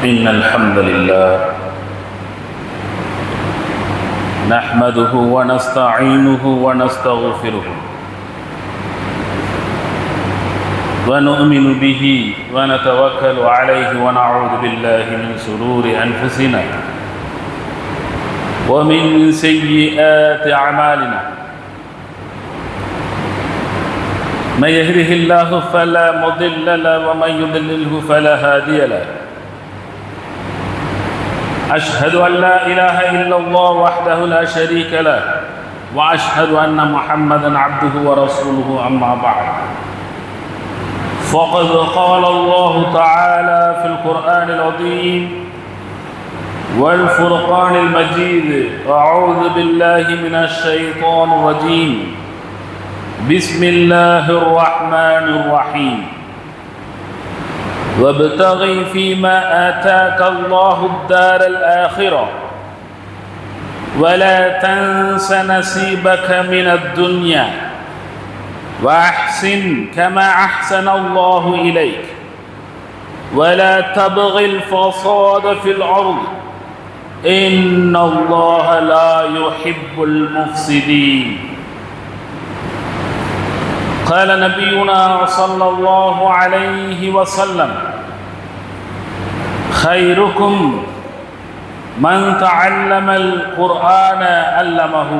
إن الحمد لله نحمده ونستعينه ونستغفره ونؤمن به ونتوكل عليه ونعوذ بالله من شرور أنفسنا ومن سيئات أعمالنا من يهده الله فلا مضل له ومن يضلله فلا هادي له أشهد أن لا إله إلا الله وحده لا شريك له وأشهد أن محمدا عبده ورسوله أما بعد فقد قال الله تعالى في القرآن العظيم والفرقان المجيد أعوذ بالله من الشيطان الرجيم بسم الله الرحمن الرحيم وابتغ فيما آتاك الله الدار الآخرة ولا تنس نصيبك من الدنيا وأحسن كما أحسن الله إليك ولا تبغ الفساد في الأرض إن الله لا يحب المفسدين. قال نبينا صلى الله عليه وسلم خيركم من تعلم القرآن علمه.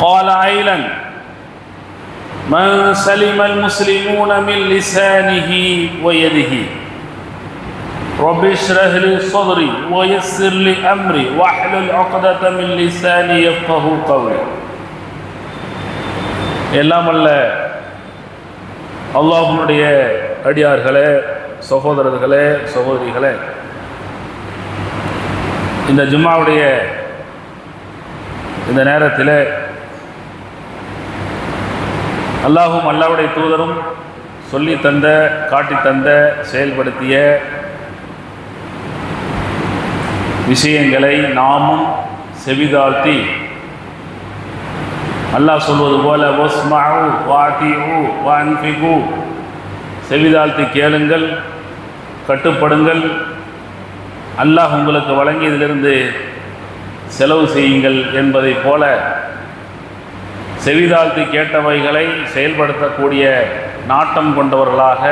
قال أيضا من سلم المسلمون من لسانه ويده. رب اشرح لي صدري ويسر لي أمري واحلل عقدة من لساني يفقه قولي. எல்லாம் அல்ல அல்லாஹ்வுடைய அடியார்களே, சகோதரர்களே, சகோதரிகளே, இந்த ஜும்மாவுடைய இந்த நேரத்தில் அல்லாஹும் அல்லாஹ்வுடைய தூதரும் சொல்லி தந்த, காட்டி தந்த, செயல்படுத்திய விஷயங்களை நாமும் செவிதாழ்த்தி அல்லாஹ் சொல்வது போல வஸ்மஉ வஅதீஉ வஅன்ஃபிகு, செவிதாழ்த்தி கேளுங்கள், கட்டுப்படுங்கள், அல்லாஹ் உங்களுக்கு வழங்கியதிலிருந்து செலவு செய்யுங்கள் என்பதை போல செவிதாழ்த்தி கேட்டவைகளை செயல்படுத்தக்கூடிய நாட்டம் கொண்டவர்களாக,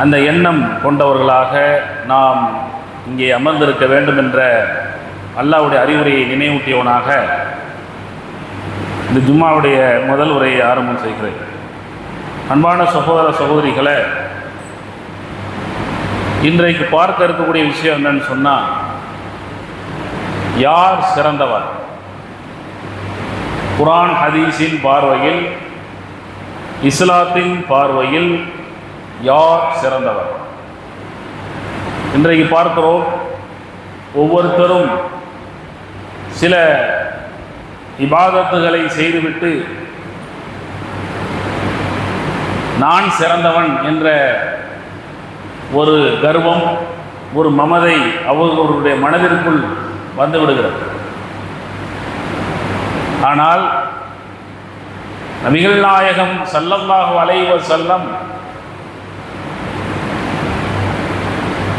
அந்த எண்ணம் கொண்டவர்களாக நாம் இங்கே அமர்ந்திருக்க வேண்டும் என்ற அல்லாஹ்வுடைய அறிவுரையை நினைவூட்டியவனாக இந்த ஜும்மாவுடைய முதல் உரையை ஆரம்பம் செய்கிறேன். அன்பான சகோதர சகோதரிகளை, இன்றைக்கு பார்க்க இருக்கக்கூடிய விஷயம் என்னன்னு சொன்னால், யார் சிறந்தவர்? குர்ஆன் ஹதீஸின் பார்வையில், இஸ்லாத்தின் பார்வையில் யார் சிறந்தவர்? இன்றைக்கு பார்க்கிறோம், ஒவ்வொருத்தரும் சில இபாதத்துகளை செய்துவிட்டு நான் சிறந்தவன் என்ற ஒரு கர்வம், ஒரு மமதை அவர்களுடைய மனதிற்குள் வந்து விடுகிறது. ஆனால் நபிகள் நாயகம் ஸல்லல்லாஹு அலைஹி வஸல்லம்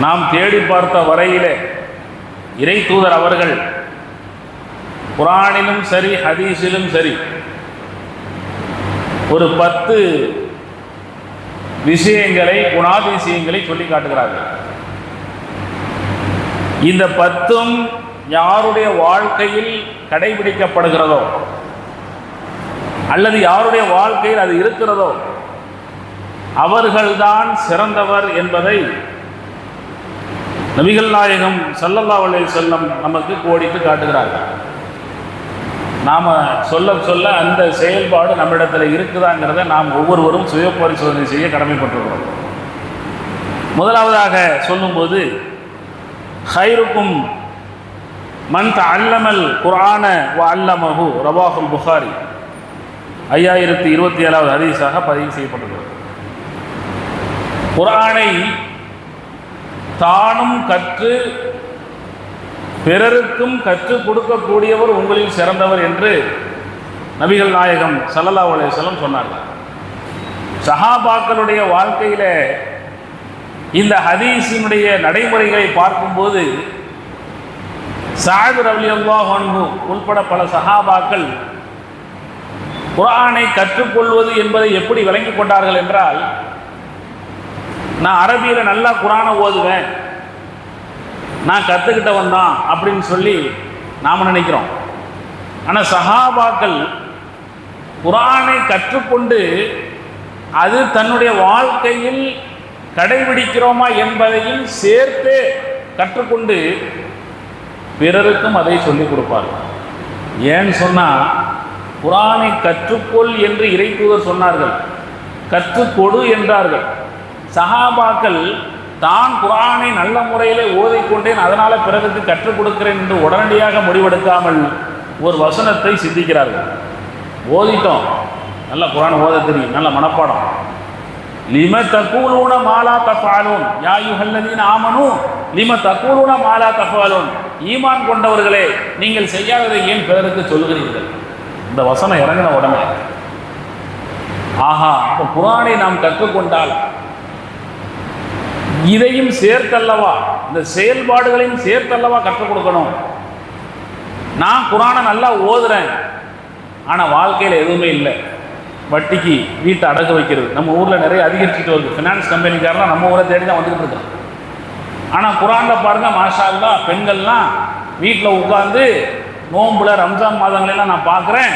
நாம் தேடி பார்த்த வரையிலே இறை தூதர் அவர்கள் குர்ஆனிலும் சரி ஹதீஸிலும் சரி ஒரு 10 விஷயங்களை, குணாதிசயங்களை சொல்லி காட்டுகிறார்கள். இந்த 10ம் யாருடைய வாழ்க்கையில் கடைபிடிக்கப்படுகிறதோ அல்லது யாருடைய வாழ்க்கையில் அது இருக்கிறதோ அவர்கள்தான் சிறந்தவர் என்பதை நபிகள் நாயகம் ஸல்லல்லாஹு அலைஹி வஸல்லம் நமக்கு கோடிட்டு காட்டுகிறார்கள். நாம் சொல்ல சொல்ல அந்த செயல்பாடு நம்மிடத்தில் இருக்குதாங்கிறத நாம் ஒவ்வொருவரும் சுய பரிசோதனை செய்ய கடமைப்பட்டிருக்கிறோம். முதலாவதாக சொல்லும்போது, ஹைருக்கும் மன் தஅல்லமல் குர்ஆன வ அல்லமஹு, ரவாஹுல் புகாரி 5027வது ஹதீஸாக பதிவு செய்யப்பட்டுள்ளது. குர்ஆனை தானும் கற்று பிறருக்கும் கற்றுக் கொடுக்கக்கூடியவர் உங்களில் சிறந்தவர் என்று நபிகள் நாயகம் ஸல்லல்லாஹு அலைஹி வஸல்லம் சொன்னார்கள். சஹாபாக்களுடைய வாழ்க்கையிலே இந்த ஹதீஸினுடைய நடைமுறைகளை பார்க்கும்போது சஅத் ரலியல்லாஹு அன்ஹு உள்பட பல சஹாபாக்கள் குர்ஆனை கற்றுக்கொள்வது என்பதை எப்படி விளங்கிக் கொண்டார்கள் என்றால், நான் அரபியில் நல்லா குர்ஆனை ஓதுவேன், நான் கற்றுக்கிட்டவன் தான் அப்படின்னு சொல்லி நாம் நினைக்கிறோம். ஆனால் சஹாபாக்கள் குர்ஆனை கற்றுக்கொண்டு அது தன்னுடைய வாழ்க்கையில் கடைபிடிக்கிறோமா என்பதையும் சேர்த்து கற்றுக்கொண்டு பிறருக்கும் அதை சொல்லிக் கொடுப்பார்கள். ஏன்னு சொன்னால், குர்ஆனை கற்றுக்கொள் என்று இறைத்தூதர் சொன்னார்கள், கற்றுக்கொடு என்றார்கள். சஹாபாக்கள் தான் குர்ஆனை நல்ல முறையில் ஓதிக்கொண்டேன், அதனால் பிறருக்கு கற்றுக் கொடுக்கிறேன் என்று உடனடியாக முடிவெடுக்காமல் ஒரு வசனத்தை சிந்திக்கிறார்கள். ஓதிட்டோம், நல்ல குர்ஆன் ஓத தெரியும், நல்ல மனப்பாடம். லிம தகூலூன மாலா தஃஅலூன் யா அய்யுஹல்லதீன ஆமனூ லிம தகூலூன மாலா தஃஅலூன், ஈமான் கொண்டவர்களே நீங்கள் செய்யாததை ஏன் பிறருக்கு சொல்கிறீர்கள்? இந்த வசனம் இறங்கின உடனே ஆஹா, இப்போ குர்ஆனை நாம் கற்றுக்கொண்டால் இதையும் சேர்த்தல்லவா, இந்த செயல்பாடுகளையும் சேர்த்தல்லவா கற்றுக் கொடுக்கணும். நான் குர்ஆனை நல்லா ஓதுறேன், ஆனால் வாழ்க்கையில் எதுவுமே இல்லை. வட்டிக்கு வீட்டை அடகு வைக்கிறது நம்ம ஊரில் நிறைய அதிகரிச்சுட்டு வருது. ஃபினான்ஸ் கம்பெனிக்காரெலாம் நம்ம ஊரை தேடி தான் வந்துக்கிட்டு இருக்கோம். ஆனால் குர்ஆனில் பாருங்கள், மாஷா அல்லாஹ், பெண்கள்லாம் வீட்டில் உட்காந்து நோம்புல ரம்ஜான் மாதங்களெல்லாம் நான் பார்க்குறேன்,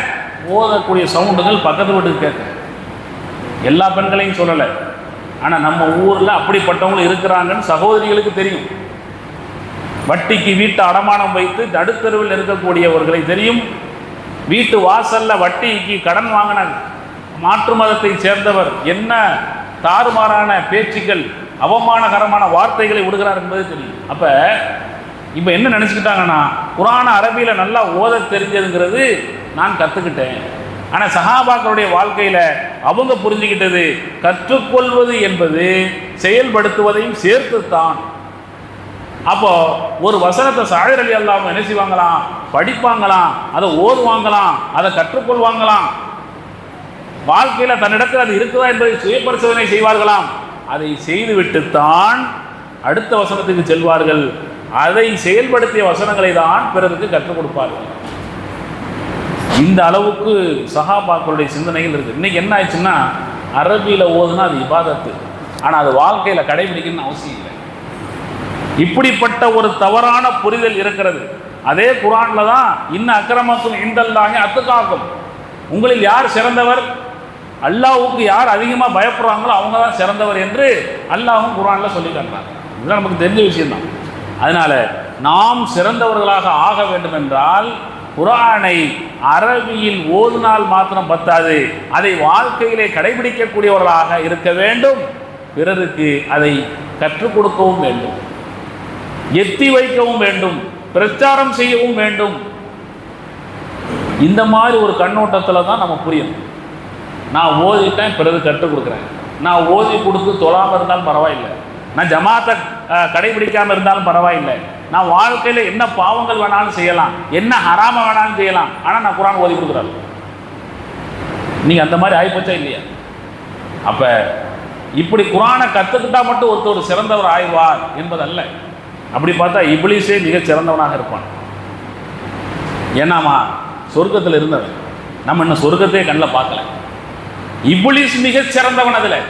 ஓதக்கூடிய சவுண்டுகள் பக்கத்து வீட்டுக்கு கேட்குறேன். எல்லா பெண்களையும் சொல்லலை, ஆனால் நம்ம ஊரில் அப்படிப்பட்டவங்களும் இருக்கிறாங்கன்னு சகோதரிகளுக்கு தெரியும். வட்டிக்கு வீட்டை அடமானம் வைத்து நடுத்தருவில் இருக்கக்கூடியவர்களை தெரியும். வீட்டு வாசலில் வட்டிக்கு கடன் வாங்கின மாற்று மதத்தை சேர்ந்தவர் என்ன தாறுமாறான பேச்சுக்கள், அவமானகரமான வார்த்தைகளை விடுகிறார் என்பது தெரியும். அப்போ இப்போ என்ன நினச்சிக்கிட்டாங்கன்னா, குர்ஆனை அரபியில் நல்லா ஓத தெரிஞ்சதுங்கிறது நான் கற்றுக்கிட்டேன். ஆனால் சஹாபாக்களுடைய வாழ்க்கையில் அவங்க புரிஞ்சுக்கிட்டது, கற்றுக்கொள்வது என்பது செயல்படுத்துவதையும் சேர்த்துத்தான். அப்போ ஒரு வசனத்தை சஅத் ரலியல்லாஹு அன்ஹு என்ன செய்வாங்களாம், படிப்பாங்களாம், அதை ஓதுவாங்களாம், அதை கற்றுக்கொள்வாங்களாம். வாழ்க்கையில் தன்னிடத்தில் அது இருக்குதா என்பதை சுய பரிசோதனை செய்வார்களாம். அதை செய்துவிட்டுத்தான் அடுத்த வசனத்துக்கு செல்வார்கள். அதை செயல்படுத்திய வசனங்களை தான் பிறருக்கு கற்றுக் கொடுப்பார்கள். இந்த அளவுக்கு சஹாபாக்களுடைய சிந்தனைகள் இருக்குது. இன்றைக்கி என்ன ஆயிடுச்சுன்னா, அரபியில் ஓதுனா அது இபாதத்து, ஆனால் அது வாழ்க்கையில் கடைபிடிக்கணும்னு அவசியம் இல்லை. இப்படிப்பட்ட ஒரு தவறான புரிதல் இருக்கிறது. அதே குர்ஆனில் தான் இன்ன அக்ரமக்கும் இன்தல்லாஹி அத்காக்கும், உங்களில் யார் சிறந்தவர், அல்லாஹ்வுக்கு யார் அதிகமாக பயப்படுறாங்களோ அவங்க தான் சிறந்தவர் என்று அல்லாஹ்வும் குர்ஆனில் சொல்லி காட்டுறாங்க. இதுதான் நமக்கு தெரிஞ்ச விஷயம்தான். அதனால் நாம் சிறந்தவர்களாக ஆக வேண்டும் என்றால் குர்ஆனை அரபியில் ஓதுனால் மாத்திரம் பத்தாது, அதை வாழ்க்கையிலே கடைபிடிக்கக்கூடியவர்களாக இருக்க வேண்டும். பிறருக்கு அதை கற்றுக் கொடுக்கவும் வேண்டும், எத்தி வைக்கவும் வேண்டும், பிரச்சாரம் செய்யவும் வேண்டும். இந்த மாதிரி ஒரு கண்ணோட்டத்தில் தான் நம்ம புரியும். நான் ஓதிட்டேன், பிறகு கற்றுக் கொடுக்குறேன். நான் ஓதி கொடுத்து தொழாமல் இருந்தாலும் பரவாயில்லை, நான் ஜமாத்தை கடைபிடிக்காமல் இருந்தாலும் பரவாயில்லை, நான் வாழ்க்கையில் என்ன பாவங்கள் வேணாலும் செய்யலாம், என்ன ஹராம வேணாலும் செய்யலாம், ஆனால் நான் குர்ஆன் ஓதி கொடுக்குறேன். நீங்கள் அந்த மாதிரி ஆயிப்போச்சா இல்லையா? அப்போ இப்படி குர்ஆனை கற்றுக்கிட்டால் மட்டும் ஒருத்தர் சிறந்தவர் ஆயிடுவார் என்பதல்ல. அப்படி பார்த்தா இப்லீஸே மிக சிறந்தவனாக இருப்பான். ஏன்னாமா சொர்க்கத்தில் இருந்தவன், நம்ம இன்னும் சொர்க்கத்தையே கண்ணில் பார்க்கல. இப்லீஸ் மிக சிறந்தவன், அதில்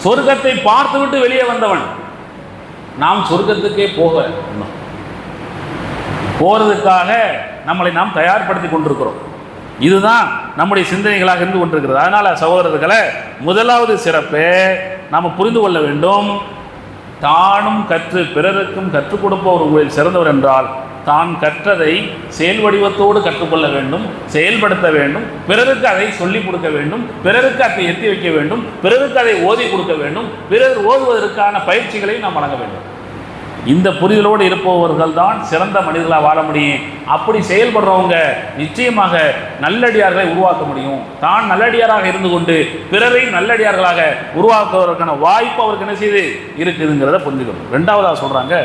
சொர்க்கத்தை பார்த்துவிட்டு வெளியே வந்தவன். நாம் சொர்க்கத்துக்கே போகிறதுக்காக நம்மளை நாம் தயார்படுத்தி கொண்டிருக்கிறோம். இதுதான் நம்முடைய சிந்தனைகளாக இருந்து கொண்டிருக்கிறது. அதனால் சகோதரர்களை, முதலாவது சிறப்பை நாம் புரிந்து கொள்ள வேண்டும். தானும் கற்று பிறருக்கும் கற்றுக் கொடுப்பவர் உங்களில் சிறந்தவர் என்றால் தான் கற்றதை செயல் வடிவத்தோடு கற்றுக்கொள்ள வேண்டும், செயல்படுத்த வேண்டும், பிறருக்கு அதை சொல்லிக் கொடுக்க வேண்டும், பிறருக்கு அதை எத்தி வைக்க வேண்டும், பிறருக்கு அதை ஓதி கொடுக்க வேண்டும், பிறர் ஓதுவதற்கான பயிற்சிகளை நாம் வழங்க வேண்டும். இந்த புரிதலோடு இருப்பவர்கள் தான் சிறந்த மனிதர்களாக வாழ முடியும். அப்படி செயல்படுறவங்க நிச்சயமாக நல்லடியார்களை உருவாக்க முடியும். தான் நல்லடியாராக இருந்து கொண்டு பிறரை நல்லடியார்களாக உருவாக்குவதற்கான வாய்ப்பு அவருக்கு என்ன செய்து இருக்குதுங்கிறத புரிஞ்சுக்கணும். ரெண்டாவதாக சொல்கிறாங்க,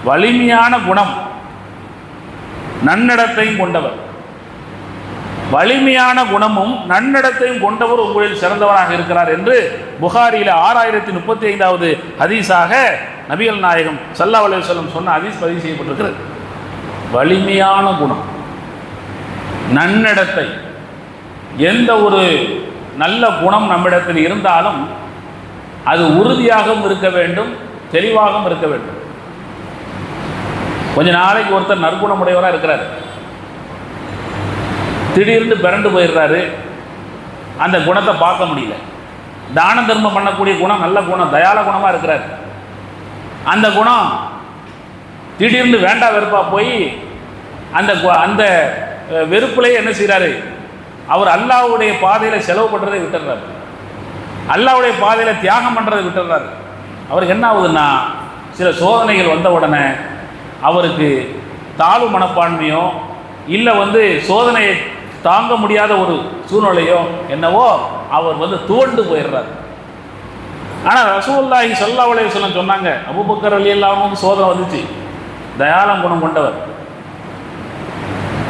வலிமையான குணம், நன்னடத்தையும் கொண்டவர். வலிமையான குணமும் நன்னடத்தையும் கொண்டவர் உங்களில் சிறந்தவராக இருக்கிறார் என்று புகாரியில் 6035வது ஹதீஸாக நபிகள் நாயகம் ஸல்லல்லாஹு அலைஹி வஸல்லம் சொன்ன ஹதீஸ் பதிவு செய்யப்பட்டிருக்கிறது. வலிமையான குணம், நன்னடத்தை, எந்த ஒரு நல்ல குணம் நம்மிடத்தில் இருந்தாலும் அது உறுதியாகவும் இருக்க வேண்டும், தெளிவாகவும் இருக்க வேண்டும். கொஞ்ச நாளைக்கு ஒருத்தர் நற்குணமுடையவராக இருக்கிறார், திடீர்னு பிறண்டு போயிடுறாரு, அந்த குணத்தை பார்க்க முடியல. தான தர்மம் பண்ணக்கூடிய குணம் நல்ல குணம், தயால குணமாக இருக்கிறார். அந்த குணம் திடீர்னு வேண்டா வெறுப்பா போய் அந்த வெறுப்புலேயே என்ன செய்கிறாரு, அவர் அல்லாஹ்வுடைய பாதையில் செலவு பண்ணுறதை விட்டுறாரு, அல்லாஹ்வுடைய பாதையில் தியாகம் பண்ணுறதை விட்டுறாரு. அவருக்கு என்ன ஆகுதுன்னா, சில சோதனைகள் வந்த உடனே அவருக்கு தாழ்வு மனப்பான்மையோ இல்லை சோதனையை தாங்க முடியாத ஒரு சூழ்நிலையோ என்னவோ அவர் துவண்டு போயிடுறார். ஆனால் ரசூலுல்லாஹி ஸல்லல்லாஹு அலைஹி வஸல்லம் சொன்னாங்க, அபூபக்கர் ரலியல்லாஹு அன்ஹு சோதனை வந்துச்சு, தயாளம் குணம் கொண்டவர்,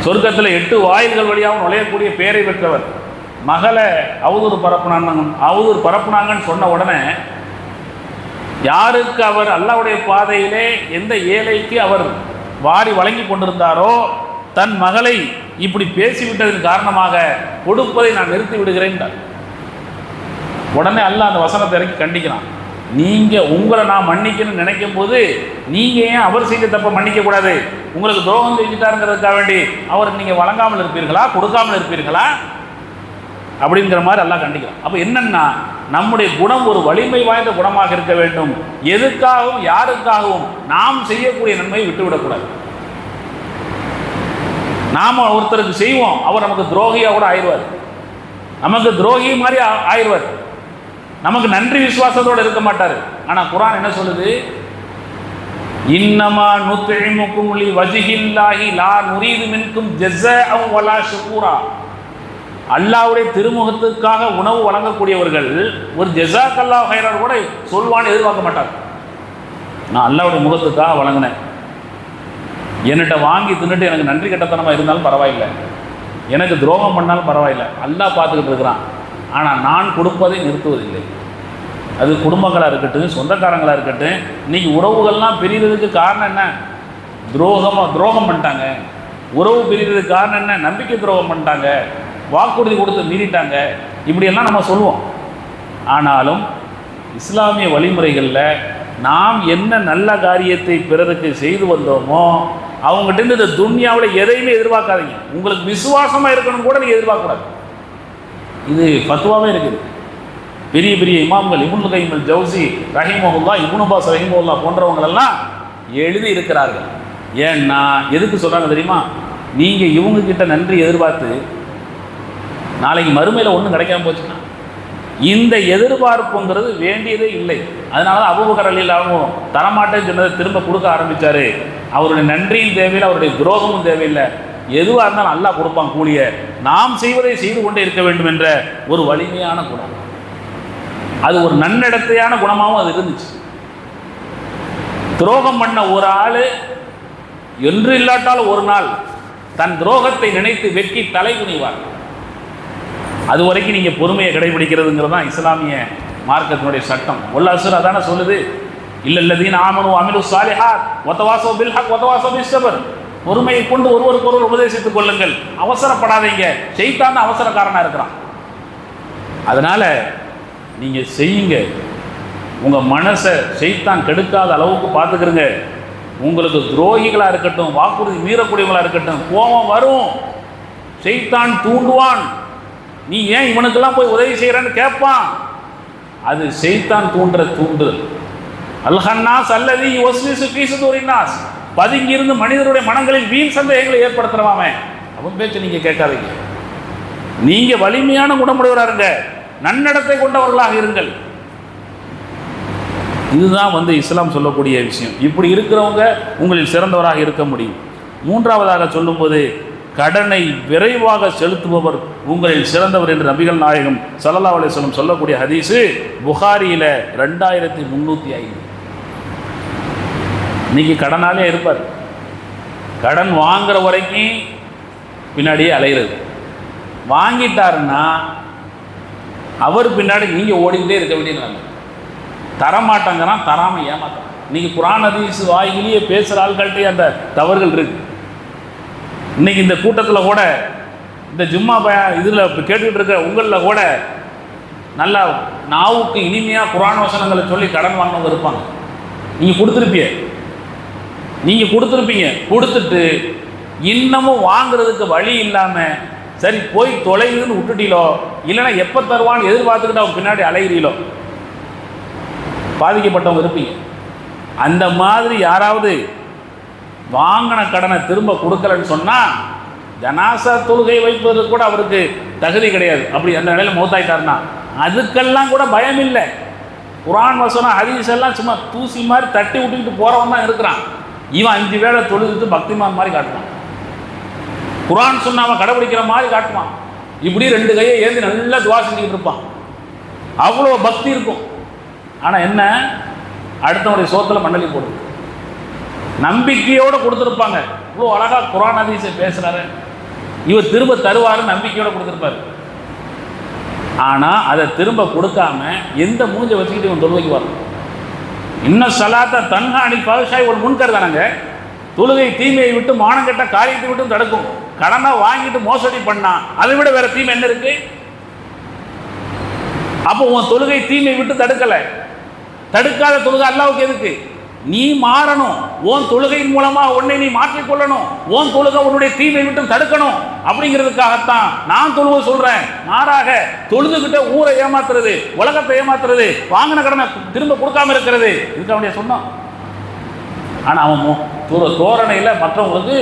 சொர்க்கத்தில் 8 வாயில்கள் வழியாகவும் நுழையக்கூடிய பேரை பெற்றவர், மகளை அவதூறு பரப்புனாங்கன்னு சொன்ன உடனே யாருக்கு அவர் அல்லாஹ்வுடைய பாதையிலே எந்த ஏழைக்கு அவர் வாரி வழங்கி கொண்டிருந்தாரோ தன் மகளை இப்படி பேசிவிட்டதன் காரணமாக கொடுப்பதை நான் நிறுத்தி விடுகிறேன். உடனே அல்லாஹ் அந்த வசனத்தை இறக்கி கண்டிக்கிறான். நீங்கள் உங்களை நான் மன்னிக்கணும்னு நினைக்கும் போது நீங்கள் ஏன் அவர் செய்த தப்பை மன்னிக்கக்கூடாது? உங்களுக்கு துரோகம் செஞ்சுட்டாருங்கிறதுக்காக வேண்டி அவருக்கு நீங்கள் வழங்காமல் இருப்பீர்களா, கொடுக்காமல் இருப்பீர்களா அப்படிங்கிற மாதிரி எல்லாம் கண்டிக்கலாம். அப்போ என்னன்னா, நம்முடைய குணம் ஒரு வலிமை வாய்ந்த குணமாக இருக்க வேண்டும். எதுக்காகவும் யாருக்காகவும் நாம் செய்யக்கூடிய நன்மையை விட்டுவிடக்கூடாது. நாம் ஒருத்தருக்கு செய்வோம், அவர் நமக்கு துரோகியாக கூட ஆயிடுவார், நமக்கு துரோகி மாதிரி ஆயிடுவார், நமக்கு நன்றி விசுவாசத்தோடு இருக்க மாட்டார். ஆனால் குர்ஆன் என்ன சொல்லுது, இன்னமா நுத்இமுக்கும் லி வஜ்ஹில்லாஹி லா நுரீது மின்கும் ஜஸாஅ வலா ஷுக்கூரா. அல்லாஹ்வுடைய திருமுகத்துக்காக உணவு வழங்கக்கூடியவர்கள் ஒரு ஜஸாக்கல்லாஹு ஹைரன் கூட சொல்வான்னு எதிர்பார்க்க மாட்டார். நான் அல்லாஹ்வுடைய முகத்துக்காக வழங்கினேன், என்னட்ட வாங்கி தின்னுட்டு எனக்கு நன்றி கட்டத்தனமாக இருந்தாலும் பரவாயில்லை, எனக்கு துரோகம் பண்ணாலும் பரவாயில்லை, அல்லாஹ் பார்த்துக்கிட்டு இருக்கிறான். ஆனால் நான் கொடுப்பதை நிறுத்துவதில்லை. அது குடும்பங்களாக இருக்கட்டும், சொந்தக்காரங்களாக இருக்கட்டும். இன்றைக்கி உறவுகள்லாம் பிரிகிறதுக்கு காரணம் என்ன? துரோகம் பண்ணிட்டாங்க. உறவு பிரிகிறதுக்கு காரணம் என்ன? நம்பிக்கை துரோகம் பண்ணிட்டாங்க, வாக்குறுதி கொடுத்து மீறிட்டாங்க, இப்படியெல்லாம் நம்ம சொல்லுவோம். ஆனாலும் இஸ்லாமிய வழிமுறைகளில் நாம் என்ன நல்ல காரியத்தை பிறருக்கு செய்து வந்தோமோ அவங்ககிட்ட இந்த துன்யாவில் எதையுமே எதிர்பார்க்காதீங்க. உங்களுக்கு விசுவாசமாக இருக்கணும் கூட நீங்கள் எதிர்பார்க்கக்கூடாது. இது ஃபத்வாவே இருக்குது. பெரிய பெரிய இமாம்கள் இப்னு கய்யிம் அல் ஜௌஸி ரஹிமஹுல்லாஹ், இப்னு பாஸ் ரஹிமஹுல்லாஹ் போன்றவங்களெல்லாம் எழுதி இருக்கிறார்கள். ஏன்னா எதுக்கு சொல்கிறாங்க தெரியுமா? நீங்கள் இவங்கக்கிட்ட நன்றி எதிர்பார்த்து நாளைக்கு மறுமையில் ஒன்றும் கிடைக்காம போச்சுன்னா இந்த எதிர்பார்ப்புங்கிறது வேண்டியதே இல்லை. அதனால தான் அபூபக்கர் ரலியல்லாஹு தரமாட்டேன்னு சொன்னதை திரும்ப கொடுக்க ஆரம்பித்தார். அவருடைய நன்றியும் தேவையில்லை, அவருடைய துரோகமும் தேவையில்லை. எதுவாக இருந்தாலும் அல்லாஹ் கொடுப்பான் கூலிய. நாம் செய்வதை செய்து கொண்டே இருக்க வேண்டும் என்ற ஒரு வலிமையான குணம், அது ஒரு நன்னடத்தையான குணமாகவும் அது இருந்துச்சு. துரோகம் பண்ண ஒரு ஆள் என்று இல்லாட்டாலும் ஒரு நாள் தன் துரோகத்தை நினைத்து வெட்கி தலை குனிவார். அது வரைக்கும் நீங்கள் பொறுமையை கடைபிடிக்கிறதுங்கிறது தான் இஸ்லாமிய மார்க்கத்தினுடைய சட்டம். வல்லாஹ் அதான சொல்லுது, இல்லல்லதீன ஆமனு அமிலு ஸாலிஹாத் வதவாஸௌ பில் ஹக் வதவாஸௌ பிஸ் ஸப்ர். பொறுமையை கொண்டு ஒருவருக்கொருவர் உபதேசித்துக் கொள்ளுங்கள், அவசரப்படாதீங்க. ஷைத்தான் தான் அவசரக்காரனாக இருக்கிறான். அதனால் நீங்கள் செய்யுங்க, உங்கள் மனசை ஷைத்தான் கெடுக்காத அளவுக்கு பார்த்துக்கிறங்க. உங்களுக்கு துரோகிகளாக இருக்கட்டும், வாக்குறுதி மீறக்கூடியவங்களாக இருக்கட்டும், கோபம் வரும், ஷைத்தான் தூண்டுவான். நீ ஏன் இவனுக்கெல்லாம் போய் உதவி செய்கிறன்னு கேட்பான். அது ஷைத்தான் தூண்டுற தூண்டுதல். அல்ஹன்னாஸ் அல்லதி யுவஸ்விசு ஃபீ சுதூரின்னாஸ். பதுங்கியிருந்து மனிதருடைய மனங்களில் வீண் சந்தேகங்களை ஏற்படுத்துறவாமே, அவன் பேச்சு நீங்கள் கேட்காதீங்க. நீங்கள் வலிமையான குணமுடையவராக இருங்க, நன்னடத்தை கொண்டவர்களாக இருங்கள். இதுதான் இஸ்லாம் சொல்லக்கூடிய விஷயம். இப்படி இருக்கிறவங்க உங்களில் சிறந்தவராக இருக்க முடியும். மூன்றாவதாக சொல்லும்போது, கடனை விரைவாக செலுத்துபவர் உங்களில் சிறந்தவர் என்று நபிகள் நாயகம் ஸல்லல்லாஹு அலைஹி வஸல்லம் சொல்லக்கூடிய ஹதீஸு புகாரியில் 2305. இன்னைக்கு கடனாலே இருப்பார், கடன் வாங்குற வரைக்கும் பின்னாடியே அலைகிறது. வாங்கிட்டாருன்னா அவர் பின்னாடி நீங்கள் ஓடிக்கிட்டே இருக்க வேண்டியது. தரமாட்டாங்கிறான், தராமல் ஏமாத்தான். இன்றைக்கி குர்ஆன் ஹதீஸ் வாயிலேயே பேசுகிற ஆள்கள்கிட்டே அந்த தவறுகள் இருக்குது. இன்றைக்கி இந்த கூட்டத்தில் கூட, இந்த ஜும்மா இதில் கேட்டுக்கிட்டு இருக்க உங்களில் கூட நல்லா நாவுக்கு இனிமையாக குர்ஆன் வசனங்களை சொல்லி கடன் வாங்கினவங்க இருப்பாங்க. நீங்கள் கொடுத்துருப்பீங்க. கொடுத்துட்டு இன்னமும் வாங்குறதுக்கு வழி இல்லாமல் சரி போய் தொலைதுன்னு விட்டுட்டீங்களோ, இல்லைன்னா எப்போ தருவான்னு எதிர்பார்த்துக்கிட்டு அவங்க பின்னாடி அலைகிறீங்களோ, பாதிக்கப்பட்டவங்க இருப்பீங்க. அந்த மாதிரி யாராவது வாங்கின கடனை திரும்ப கொடுக்கலன்னு சொன்னால் ஜனாசா தொழுகை வைப்பதற்கு கூட அவருக்கு தகுதி கிடையாது. அப்படி அந்த நிலையில் மௌத்தாயிட்டாருன்னா அதுக்கெல்லாம் கூட பயம் இல்லை. குர்ஆன் வசனம் ஹதீஸ் எல்லாம் சும்மா தூசி மாதிரி தட்டி விட்டுக்கிட்டு போகிறவன் தான் இருக்கிறான். இவன் 5 வேளை தொழுதுட்டு பக்திமான் மாதிரி காட்டுவான், குர்ஆன் சொன்னாம கடைபிடிக்கிற மாதிரி காட்டுவான். இப்படி 2 கையை ஏந்தி நல்லா துவா செஞ்சுக்கிட்டு இருப்பான். அவ்வளோ பக்தி இருக்கும். ஆனால் என்ன, அடுத்தவனுடைய சோத்தில் மண்டலி போடுது. நம்பிக்கையோடு கொடுத்துருப்பாங்க. இவ்வளோ அழகாக குர்ஆன் ஹதீஸை பேசுகிறாரு, இவர் திரும்ப தருவார் நம்பிக்கையோடு கொடுத்துருப்பார். ஆனால் அதை திரும்ப கொடுக்காம எந்த மூஞ்சை வச்சுக்கிட்டு இவன் தொழுகைக்கு வரும். இன்னும் சலாத்த தன்ஹானில் ஃபஹ்ஷாய் ஒரு முன்கர் தானங்க. தொழுகை தீமையை விட்டு மானங்கெட்ட காரியத்தை விட்டு தடுக்கும். கடனை வாங்கிட்டு மோசடி பண்ணா அதை விட வேற தீமை என்ன இருக்கு? அப்போ உன் தொழுகை தீமையை விட்டு தடுக்கலை. தடுக்காத தொழுகை அல்லாஹ்வுக்கு எதுக்கு? நீ மாறணும். உன் தொழுகையின் மூலமா உன்னை நீ மாற்றிக்கொள்ளணும். உன் தொழுகை உன்னுடைய தீமை விட்டு தடுக்கணும். அப்படிங்கிறதுக்காகத்தான் நான் தொழுகை சொல்றேன். மாறாக தொழுதுகிட்ட ஊரை ஏமாத்துறது, உலகத்தை ஏமாத்துறது, வாங்கின கடனை திரும்ப கொடுக்காம இருக்கிறது, இதுக்கு அவனுடைய சொன்னான். ஆனால் அவன் தோரணையில் மற்றவங்களுக்கு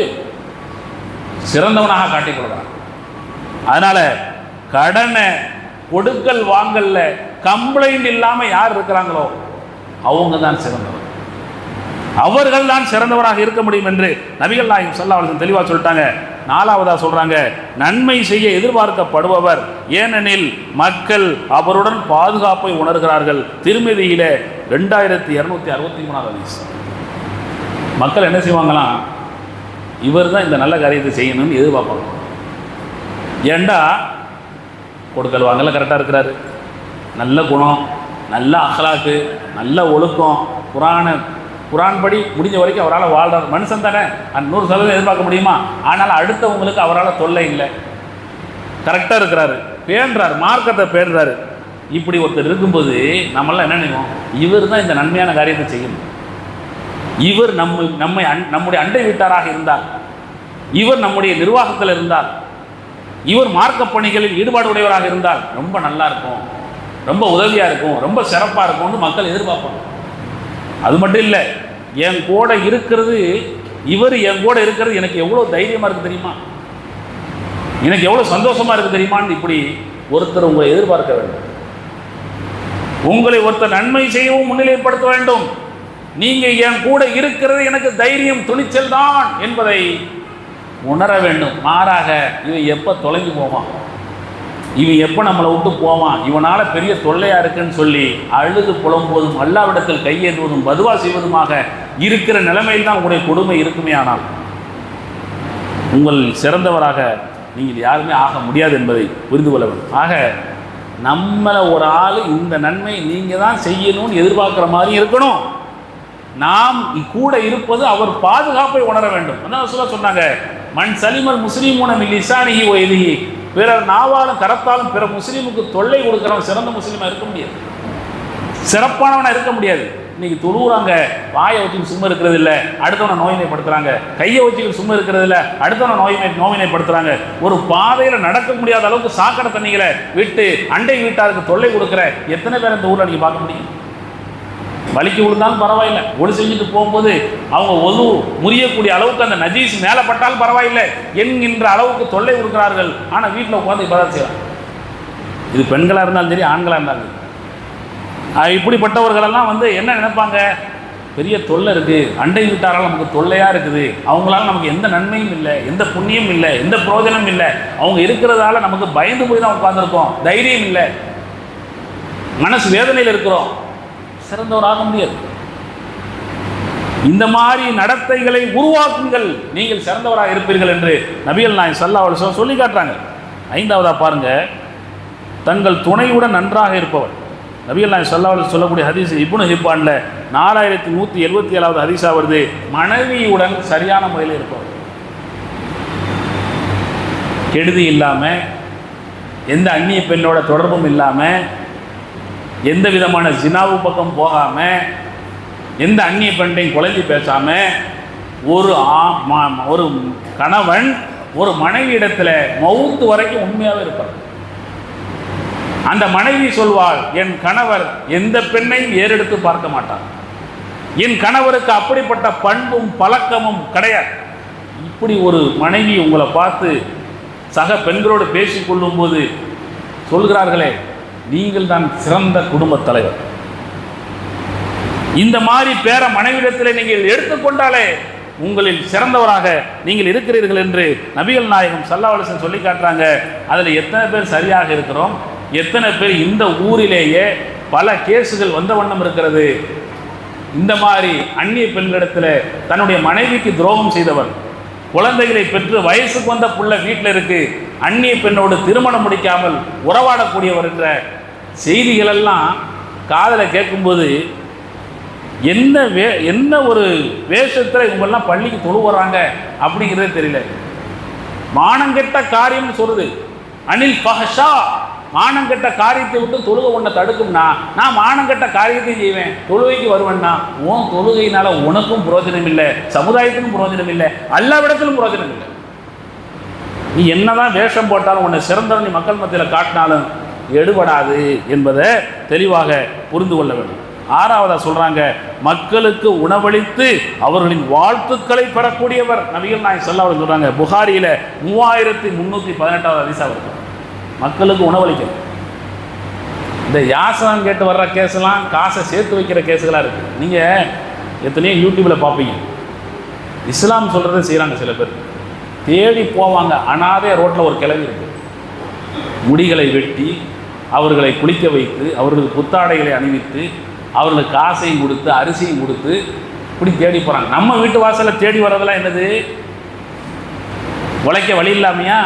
சிறந்தவனாக காட்டிக்கொள்கிறான். அதனால கடனை கொடுக்கல் வாங்கல்ல கம்ப்ளைண்ட் இல்லாமல் யார் இருக்கிறாங்களோ அவங்க தான் சிறந்தவர். அவர்கள் தான் சிறந்தவராக இருக்க முடியும் என்று நபிகள் நாயகம் ஸல்லல்லாஹு அலைஹி வஸல்லம் தெளிவாக சொல்லிட்டாங்க. 4வதாக சொல்றாங்க, நன்மை செய்ய எதிர்பார்க்கப்படுபவர், ஏனெனில் மக்கள் அவருடன் பாதுகாப்பை உணர்கிறார்கள். திருமதியில 2263 ஹதீஸ். மக்கள் என்ன செய்வாங்களாம், இவர் தான் இந்த நல்ல காரியத்தை செய்யணும்னு எதிர்பார்ப்பாங்க. ஏண்டா கொடுக்கல் வாங்கல கரெக்டாக இருக்கிறாரு, நல்ல குணம், நல்ல அஹ்லாக்கு, நல்ல ஒழுக்கம், குர்ஆன் படி முடிஞ்ச வரைக்கும் அவரால் வாழ்றார். மனுஷன் தானே, 100% எதிர்பார்க்க முடியுமா? ஆனால் அடுத்தவங்களுக்கு அவரால் தொல்லை இல்லை, கரெக்டாக இருக்கிறாரு, பேணுறாரு, மார்க்கத்தை பேணுறாரு. இப்படி ஒருத்தர் இருக்கும்போது நம்மளாம் என்ன நினைப்போம், இவர் தான் இந்த நன்மையான காரியத்தை செய்யணும். இவர் நம்முடைய அண்டை வீட்டாராக இருந்தால், இவர் நம்முடைய நிர்வாகத்தில் இருந்தால், இவர் மார்க்க பணிகளில் ஈடுபாடு உடையவராக இருந்தால் ரொம்ப நல்லா இருக்கும், ரொம்ப உதவியாக இருக்கும், ரொம்ப சிறப்பாக இருக்கும்னு மக்கள் எதிர்பார்ப்பாங்க. அது மட்டும் இல்லை, என் கூட இருக்கிறது, இவர் என் கூட இருக்கிறது எனக்கு எவ்வளோ தைரியமாக இருக்குது தெரியுமா, எனக்கு எவ்வளோ சந்தோஷமாக இருக்குது தெரியுமான்னு இப்படி ஒருத்தர் உங்களை எதிர்பார்க்க வேண்டும். உங்களை ஒருத்தர் நன்மை செய்யவும் முன்னிலைப்படுத்த வேண்டும். நீங்கள் என் கூட இருக்கிறது எனக்கு தைரியம், துணிச்சல் தான் என்பதை உணர வேண்டும். மாறாக இவன் எப்போ தொலைஞ்சு போவான், இவன் எப்போ நம்மளை விட்டு போவான், இவனால் பெரிய தொல்லையாக இருக்குன்னு சொல்லி அழுது புலம்போதும் அல்லாவிடத்தில் கையேற்றுவதும் பதுவா செய்வதுமாக இருக்கிற நிலைமையில் தான் உங்களுடைய கொடுமை இருக்குமே. ஆனால் உங்கள் சிறந்தவராக நீங்கள் யாருமே ஆக முடியாது என்பதை புரிந்து கொள்ள வேண்டும். ஆக நம்மளை ஒரு ஆள் இந்த நன்மை நீங்கள் தான் செய்யணும்னு எதிர்பார்க்குற மாதிரி இருக்கணும். நாம் கூட இருப்பது அவர் பாதுகாப்பை உணர வேண்டும். அதான் சொன்னாங்க, மண் சலிமல் முஸ்லீமுன மின் லிசானிஹி வ யதிஹி, பிறர் நாவாலும் கரத்தாலும் பிற முஸ்லீமுக்கு தொல்லை கொடுக்குறவன் சிறந்த முஸ்லீமாக இருக்க முடியாது, சிறப்பானவனாக இருக்க முடியாது. இன்னைக்கு தொழுவுறாங்க, வாயை வச்சுக்கிட்டு சும்மா இருக்கிறது இல்லை, அடுத்தவனை நோயினைப்படுத்துறாங்க, கையை வச்சுக்கிட்டு சும்மா இருக்கிறது இல்லை, அடுத்தவனை நோயினைப்படுத்துறாங்க. ஒரு பாதையில் நடக்க முடியாத அளவுக்கு சாக்கடை தண்ணிகளை விட்டு அண்டை வீட்டாருக்கு தொல்லை கொடுக்குற எத்தனை பேர் இந்த ஊரில் நீங்கள் பார்க்க முடியும்? வலிக்கு விழுந்தாலும் பரவாயில்லை, ஒளி செஞ்சுட்டு போகும்போது அவங்க ஒழு முறியக்கூடிய அளவுக்கு அந்த நஜீஸ் மேலே பட்டாலும் பரவாயில்லை என்கின்ற அளவுக்கு தொல்லை கொடுக்கிறார்கள். ஆனால் வீட்டில் உட்காந்து இப்பதான் செய்யலாம். இது பெண்களாக இருந்தாலும் சரி, ஆண்களாக இருந்தாலும் சரி. இப்படிப்பட்டவர்களெல்லாம் என்ன நினைப்பாங்க, பெரிய தொல்லை இருக்குது, அண்டை வீட்டாரால் நமக்கு தொல்லையாக இருக்குது, அவங்களால நமக்கு எந்த நன்மையும் இல்லை, எந்த புண்ணியம் இல்லை, எந்த பிரயோஜனமும் இல்லை, அவங்க இருக்கிறதால நமக்கு பயந்து போய் தான் உட்காந்துருக்கோம், தைரியம் இல்லை, மனசு வேதனையில் இருக்கிறோம், சிறந்தவராக முடியாது. இந்த மாதிரி நடத்தைகளை உருவாக்குங்கள், நீங்கள் சிறந்தவராக இருப்பீர்கள் என்று நபிகள் நாயகம் ஸல்லல்லாஹு அலைஹி வஸல்லம் சொல்லி காட்டுறாங்க. ஐந்தாவதா பாருங்க, தங்கள் துணையுடன் நன்றாக இருப்பவர். நபிகள் நாயகம் ஸல்லல்லாஹு அலைஹி வஸல்லம் சொல்லக்கூடிய ஹதீஸ் இப்னு ஹிப்பான்ல 4177வது ஹதீஸா வருது, மனைவியுடன் சரியான முறையில் இருப்பவர். கெடுதி இல்லாமல், எந்த அந்நிய பெண்ணோட தொடர்பும் இல்லாமல், எந்த விதமான ஜினாவு பக்கம் போகாமல், எந்த அந்நிய பெண்ணையும் குழந்தை பேசாமல், ஒரு கணவன் ஒரு மனைவி இடத்துல மவுத்து வரைக்கும் உண்மையாகவே இருப்பார். அந்த மனைவி சொல்வாள், என் கணவர் எந்த பெண்ணையும் ஏறெடுத்து பார்க்க மாட்டார், என் கணவருக்கு அப்படிப்பட்ட பண்பும் பழக்கமும் கிடையாது. இப்படி ஒரு மனைவி உங்களை பார்த்து சக பெண்களோடு பேசிக்கொள்ளும் போது சொல்கிறார்களே, நீங்கள் தான் சிறந்த குடும்ப தலைவர். இந்த மாதிரி பேர மனைவிடத்தில் நீங்கள் எடுத்துக்கொண்டாலே உங்களில் சிறந்தவராக நீங்கள் இருக்கிறீர்கள் என்று நபிகள் நாயகம் ஸல்லல்லாஹு அலைஹி வஸல்லம் சொல்லி காட்டுறாங்க. அதில் எத்தனை பேர் சரியாக இருக்கிறோம், எத்தனை பேர் இந்த ஊரிலேயே பல கேஸுகள் வந்த வண்ணம் இருக்கிறது. இந்த மாதிரி அந்நிய பெண்களிடத்தில் தன்னுடைய மனைவிக்கு துரோகம் செய்தவர், குழந்தைகளை பெற்று வயசுக்கு வந்த புள்ள வீட்டில் இருக்கு, அந்நிய பெண்ணோடு திருமணம் முடிக்காமல் உறவாடக்கூடியவர் என்ற செய்திகளெல்லாம் காதில் கேட்கும்போது என்ன ஒரு வேஷத்தில் இவங்கெல்லாம் பள்ளிக்கு தொழுவுறாங்க அப்படிங்கிறதே தெரியல. மானங்கெட்ட காரியம் சொல்லுது, அனில் ஃபஹஷா, மானங்கெட்ட காரியத்தை விட்டு தொழுகை ஒன்றை தடுக்கும்னா நான் மானங்கெட்ட காரியத்தையும் செய்வேன், தொழுகைக்கு வருவேன்னா உன் தொழுகையினால உனக்கும் பிரயோஜனம் இல்லை, சமுதாயத்துக்கும் பிரயோஜனம் இல்லை, அல்லாவிடத்திலும் பிரயோஜனம் இல்லை. நீ என்னதான் வேஷம் போட்டாலும், உன்னை சிறந்தவன் நீ மக்கள் மத்தியில் காட்டினாலும் எடுபடாது என்பதை தெளிவாக புரிந்து கொள்ள வேண்டும். ஆறாவதா சொல்றாங்க, மக்களுக்கு உணவளித்து அவர்களின் வாழ்த்துக்களை பெறக்கூடியவர். நபிகள் நாயகம் ஸல்லல்லாஹு அலைஹி வஸல்லம் சொல்றாங்க, புகாரியில 3318வது ஹதீஸா வருது, மக்களுக்கு உணவளிக்கணும். இந்த யாசகம் கேட்டு வர்ற கேஸ்லாம் காசை சேர்த்து வைக்கிற கேஸுகளாக இருக்குது. நீங்கள் எத்தனையோ யூடியூப்பில் பார்ப்பீங்க, இஸ்லாம் சொல்கிறத செய்கிறாங்க. சில பேர் தேடி போவாங்க, அனாதே ரோட்டில் ஒரு கிளவி இருக்குது, முடிகளை வெட்டி அவர்களை குளிக்க வைத்து அவர்களுக்கு புத்தாடைகளை அணிவித்து அவர்களுக்கு காசையும் கொடுத்து அரிசியும் கொடுத்து இப்படி தேடி போகிறாங்க. நம்ம வீட்டு வாசலில் தேடி வர்றதெல்லாம் என்னது, உழைக்க வழி இல்லாமையா?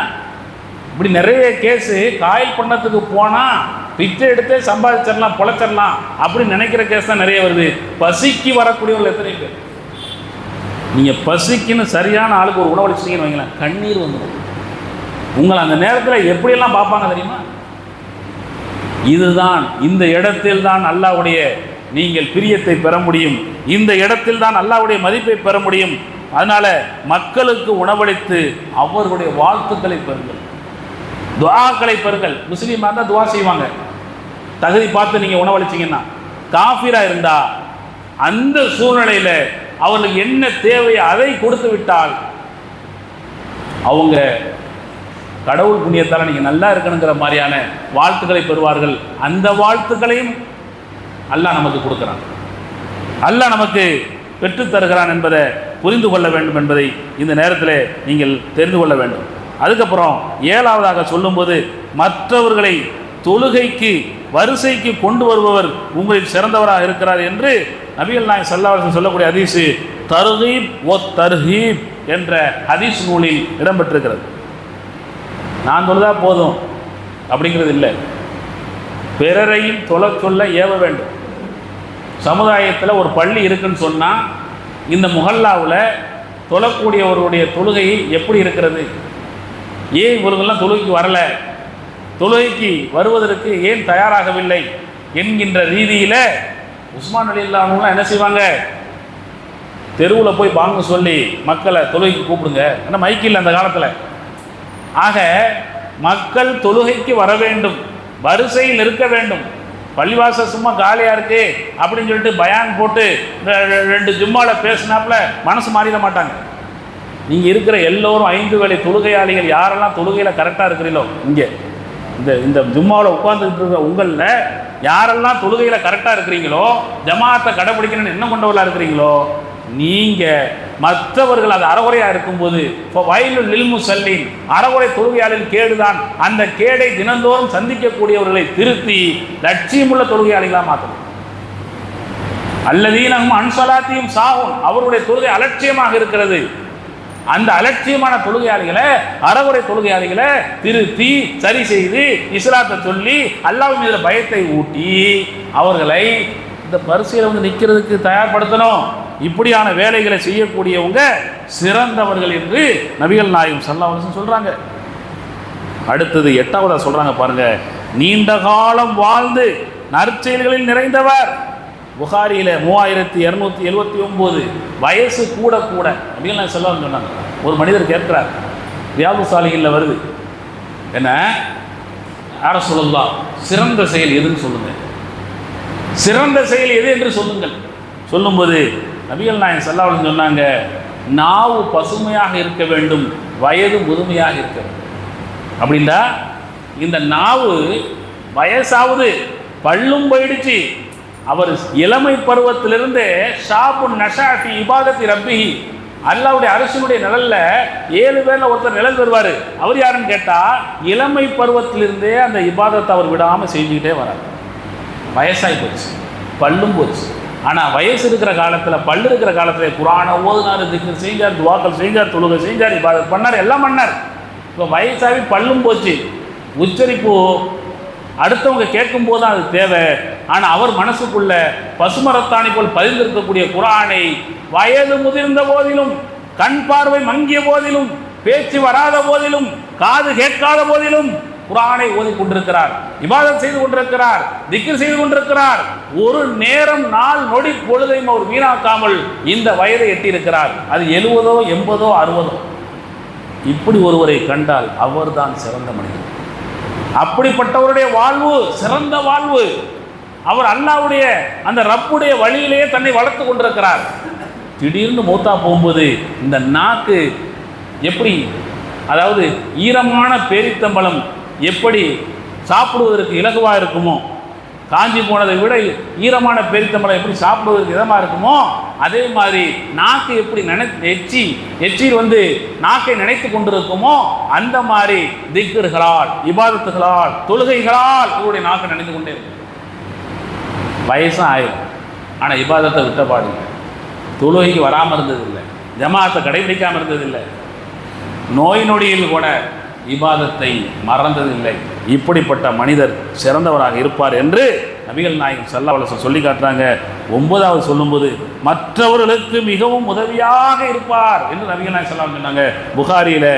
இப்படி நிறைய கேஸு காயல் பண்ணத்துக்கு போனால் பிச்சை எடுத்தே சம்பாதிச்சிடலாம், பொழைச்சிடலாம் அப்படின்னு நினைக்கிற கேஸ் தான் நிறைய வருது. பசிக்கு வரக்கூடியவர்கள் எத்தனை பேர்? நீங்கள் பசிக்குன்னு சரியான ஆளுக்கு ஒரு உணவளிச்சிங்கன்னு வைங்களேன், கண்ணீர் வந்துடும். உங்களை அந்த நேரத்தில் எப்படியெல்லாம் பார்ப்பாங்க தெரியுமா? இதுதான், இந்த இடத்தில் தான் அல்லாஹ்வுடைய நீங்கள் பிரியத்தை பெற முடியும், இந்த இடத்தில் தான் அல்லாஹ்வுடைய மதிப்பை பெற முடியும். அதனால் மக்களுக்கு உணவளித்து அவர்களுடைய வாழ்த்துக்களை பெறுங்கள், துஆக்களை பெறுங்கள். முஸ்லீமாக இருந்தால் துஆ செய்வாங்க, தகுதி பார்த்து நீங்கள் உணவளிச்சிங்கன்னா. காஃபிராக இருந்தால் அந்த சூழ்நிலையில் அவர்களுக்கு என்ன தேவையோ அதை கொடுத்து விட்டால் அவங்க கடவுள் புண்ணியத்தால் நீங்கள் நல்லா இருக்கணுங்கிற மாதிரியான வாழ்த்துக்களை பெறுவார்கள். அந்த வாழ்த்துக்களையும் அல்லாஹ் நமக்கு கொடுக்குறான், அல்லாஹ் நமக்கு பெற்றுத் தருகிறான் என்பதை புரிந்து கொள்ள வேண்டும் என்பதை இந்த நேரத்தில் நீங்கள் தெரிந்து கொள்ள வேண்டும். அதுக்கப்புறம் ஏழாவதாக சொல்லும்போது, மற்றவர்களை தொழுகைக்கு வரிசைக்கு கொண்டு வருபவர் உங்களில் சிறந்தவராக இருக்கிறார் என்று நபிகள் நாயகம் ஸல்லல்லாஹு அலைஹி வஸல்லம் சொல்லக்கூடிய ஹதீஸ் தர்கீப் ஒ தர்ஹீப் என்ற ஹதீஸ் நூலில் இடம்பெற்றிருக்கிறது. நான் தொழுதா போதும் அப்படிங்கிறது இல்லை, பிறரையும் தொலை சொல்ல ஏவ வேண்டும். சமுதாயத்தில் ஒரு பள்ளி இருக்குன்னு சொன்னால் இந்த முஹல்லாவில் தொழக்கூடியவருடைய தொழுகை எப்படி இருக்கிறது, ஏன் இவர்களெல்லாம் தொழுகைக்கு வரலை, தொழுகைக்கு வருவதற்கு ஏன் தயாராகவில்லை என்கின்ற ரீதியில் உஸ்மான் ரலியல்லாஹு அன்ஹுலாம் என்ன செய்வாங்க, தெருவில் போய் பாங்க சொல்லி மக்களை தொழுகைக்கு கூப்பிடுங்க. ஏன்னா மைக்கில் அந்த காலத்தில். ஆக மக்கள் தொழுகைக்கு வர வேண்டும், வரிசையில் இருக்க வேண்டும். பள்ளிவாசல் சும்மா காலியாக இருக்கு அப்படின்னு சொல்லிட்டு பயான் போட்டு 2 ஜும்மாவில் பேசினாப்புல மனசு மாறிட மாட்டாங்க. நீங்கள் இருக்கிற எல்லோரும் 5 வேளை தொழுகையாளிகள் யாரெல்லாம் தொழுகையில் கரெக்டாக இருக்கிறீங்களோ, இங்கே இந்த ஜும்மாவில் உட்கார்ந்துட்டு இருக்கிற உங்களில் யாரெல்லாம் தொழுகையில் கரெக்டாக இருக்கிறீங்களோ, ஜமாத்தை கடைப்பிடிக்கணும்னு என்ன கொண்டவர்களாக இருக்கிறீங்களோ, நீங்கள் மற்றவர்கள் அது அறகுறையாக இருக்கும்போது வயலுல் லில் முஸல்லீன், அறகுறை தொழுகையாளிகள் கேடுதான், அந்த கேடை தினந்தோறும் சந்திக்கக்கூடியவர்களை திருத்தி லட்சியமுள்ள தொழுகையாளிகளாக மாற்றணும். அல்லதீன ஹும் அன் ஸலாத்திஹிம் சாஹூன், அவருடைய தொழுகை அலட்சியமாக இருக்கிறது. அந்த அலட்சியமான தொழுகையாளிகளை, அறகுறை தொழுகையாளிகளை திருத்தி சரி செய்து இஸ்லாத்தை சொல்லி அல்லாஹ் மீது பயத்தை ஊட்டி அவர்களை இந்த பரிசையில் வந்து நிற்கிறதுக்கு தயார்படுத்தணும். இப்படியான வேலைகளை செய்யக்கூடியவங்க சிறந்தவர்கள் என்று நபிகள் நாயகம் ஸல்லல்லாஹு அலைஹி வஸல்லம் சொல்றாங்க. அடுத்தது 8வதா சொல்றாங்க பாருங்க, நீண்ட காலம் வாழ்ந்து நற்செயல்களில் நிறைந்தவர். புகாரியில் 3279 வயசு கூட கூட நபிகள் நாயகம் ஸல்லல்லாஹு அலைஹி வஸல்லம் சொன்னாங்க. ஒரு மனிதர் கேட்கிறார், ரியாது ஸாலிஹீன்ல வருது, என்ன யா ரசூலல்லாஹ் சிறந்த செயல் எதுன்னு சொல்லுங்க, சிறந்த செயல் எது என்று சொல்லுங்கள். சொல்லும்போது நபிகள் நாயகம் ஸல்லல்லாஹு அலைஹி வஸல்லம் சொன்னாங்க, நாவு பசுமையாக இருக்க வேண்டும், வயது முதுமையாக இருக்க வேண்டும். அப்படின்னா இந்த நாவு வயசாவது, பல்லும் போயிடுச்சு, அவர் இளமை பருவத்திலிருந்து ஷாபு நஷாஃபி இபாதத்தி ரப்பிஹி, அல்லாஹ்வுடைய அரசினுடைய நிழல்ல 7 பேர்ல ஒருத்தர் நிழல் வருவார். அவர் யாருன்னு கேட்டால் இளமை பருவத்திலிருந்தே அந்த இபாதத்தை அவர் விடாமல் செஞ்சுக்கிட்டே வரார். வயசாகி போச்சு, பல்லும் போச்சு. ஆனால் வயசு இருக்கிற காலத்தில், பல்லு இருக்கிற காலத்தில் குர்ஆனை ஓதுனார், திக்ர் செஞ்சார், துவாக்கள் செஞ்சார், தொழுகை செஞ்சார், இபாதத் பண்ணார், எல்லாம் பண்ணார். இப்போ வயசாகி பல்லும் போச்சு, உச்சரிப்பு அடுத்தவங்க கேட்கும் போது அது தேவை. ஆனால் அவர் மனசுக்குள்ள பசுமரத்தாணி போல் பதிந்திருக்கக்கூடிய குர்ஆனை வயது முதிர்ந்த போதிலும், கண் பார்வை மங்கிய போதிலும், பேச்சு வராத போதிலும், காது கேட்காத போதிலும் குர்ஆனை ஓதி கொண்டிருக்கிறார், இபாதத் செய்து கொண்டிருக்கிறார், திக்ர் செய்து கொண்டிருக்கிறார். ஒரு நேரம் நாள் நொடி பொழுதையும் அவர் வீணாக்காமல் இந்த வயதை எட்டியிருக்கிறார். அது 70, 80, 60. இப்படி ஒருவரை கண்டால் அவர்தான் சிறந்த மனிதர். அப்படிப்பட்டவருடைய வாழ்வு சிறந்த வாழ்வு. அவர் அல்லாஹ்வுடைய அந்த ரப்புடைய வழியிலேயே தன்னை வளர்த்து கொண்டிருக்கிறார். திடீர்னு மௌத்தா போகும்போது இந்த நாக்கு எப்படி, அதாவது ஈரமான பேரித்தம்பழம் எப்படி சாப்பிடுவதற்கு இலகுவாக இருக்குமோ, காஞ்சி போனதை விட ஈரமான பேரித்தம்பழம் எப்படி சாப்பிடுவதற்கு இதமாக இருக்குமோ, அதே மாதிரி நாக்கு எப்படி எச்சில் வந்து நாக்கை நினைத்து கொண்டிருக்குமோ, அந்த மாதிரி திக்ர்களால், இபாதத்துகளால், தொழுகைகளால் இவருடைய நாக்கை நினைத்து கொண்டே இருக்கும். வயசும் ஆயிரும், ஆனால் இபாதத்தை விட்ட பாடுங்க. தொழுகைக்கு வராமல் இருந்ததில்லை, ஜமாத்தை கடைபிடிக்காமல் இருந்ததில்லை, நோய் நொடியில் கூட இபாதத்தை மறந்ததில்லை. இப்படிப்பட்ட மனிதர் சிறந்தவராக இருப்பார் என்று நபிகள் நாயகம் ஸல்லல்லாஹு அலைஹி வஸல்லம் சொல்லி காட்டுறாங்க. 9வது சொல்லும்போது மற்றவர்களுக்கு மிகவும் உதவியாக இருப்பார் என்று நபிகள் நாயகம் ஸல்லல்லாஹு அலைஹி வஸல்லம் சொன்னாங்க. புகாரியில்